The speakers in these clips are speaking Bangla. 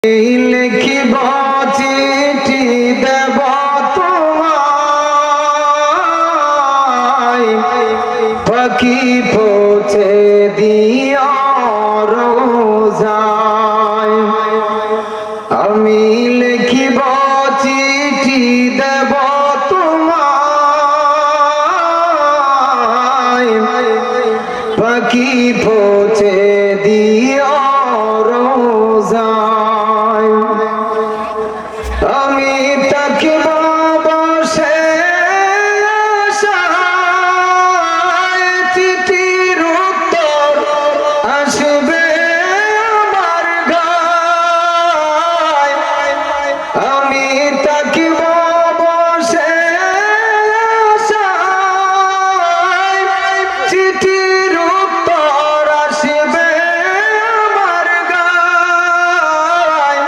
লিখিব চিঠি দেব তোমায়, পাখি পৌঁছে দিও রোজায়। আমি লিখিব চিঠি দেব তোমায়, পাখি পৌঁছে দিও রোজায়। আমি তাকিব বসে আশায়, চিঠির উত্তর আসবে আমার গায়। আমি তাকিব বসে আশায়, চিঠির উত্তর আসবে আমার গায়।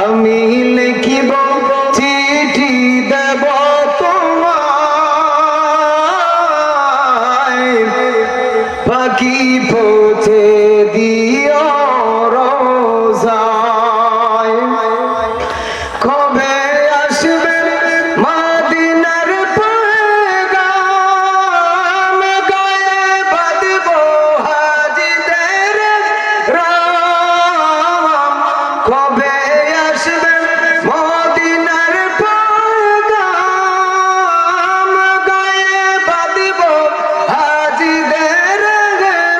আমি লিখিব চিঠি দেব তোমায়, পাখি পৌঁছে দিও রোজায়। কবে আসবে মদিনার পয়গাম, গায়ে বাঁধব হাজিদের রাম। কবে আসবে মদিনার পয়গাম, গায়ে বাঁধব হাজিদের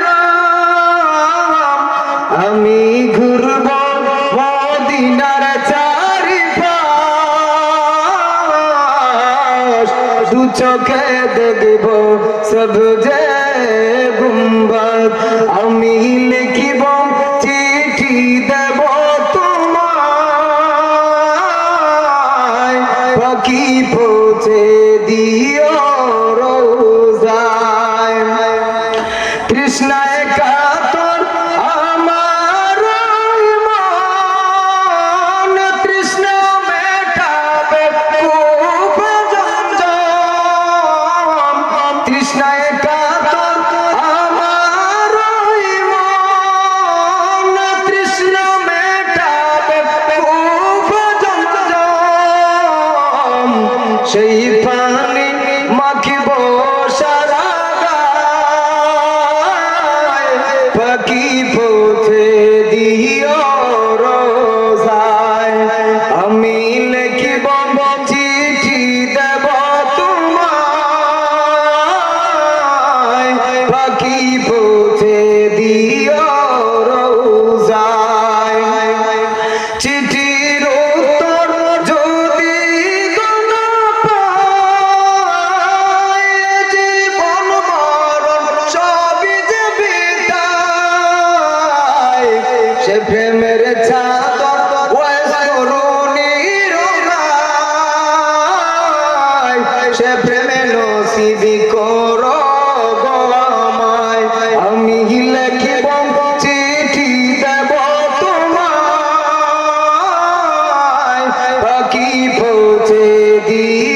রাম। আমি ঘুরব মদিনার চারিপাশ, দু চোখে দেখব সবজে গুম্বদ। আমি লিখিব চিঠি দেব তোমায়, পাখি পৌঁছে দিও রোজায়। তৃষ্ণায় কাতর আমার মন, তৃষ্ণা মেটাবে কূপ জমজম। তৃষ্ণায় কাতর আমার মন, তৃষ্ণা মেটাবে কূপ জমজম। সেই পানি মাখিব সারা গায়, পাখি পৌঁছে দিও রোজায়। আমি লিখিব চিঠি দেব তোমায়, পাখি পৌঁছে দিও রোজায়। চিঠির উত্তর যদি না পাই, জীবন মরণ সবই যে বিদায়। সে প্রেমের চাদর ওয়াস করুণীর গায়, সে প্রেমে নসিবি করো গো আমায়। আমি লিখিব চিঠি দেব তোমায়, পাখি পৌঁছে দিও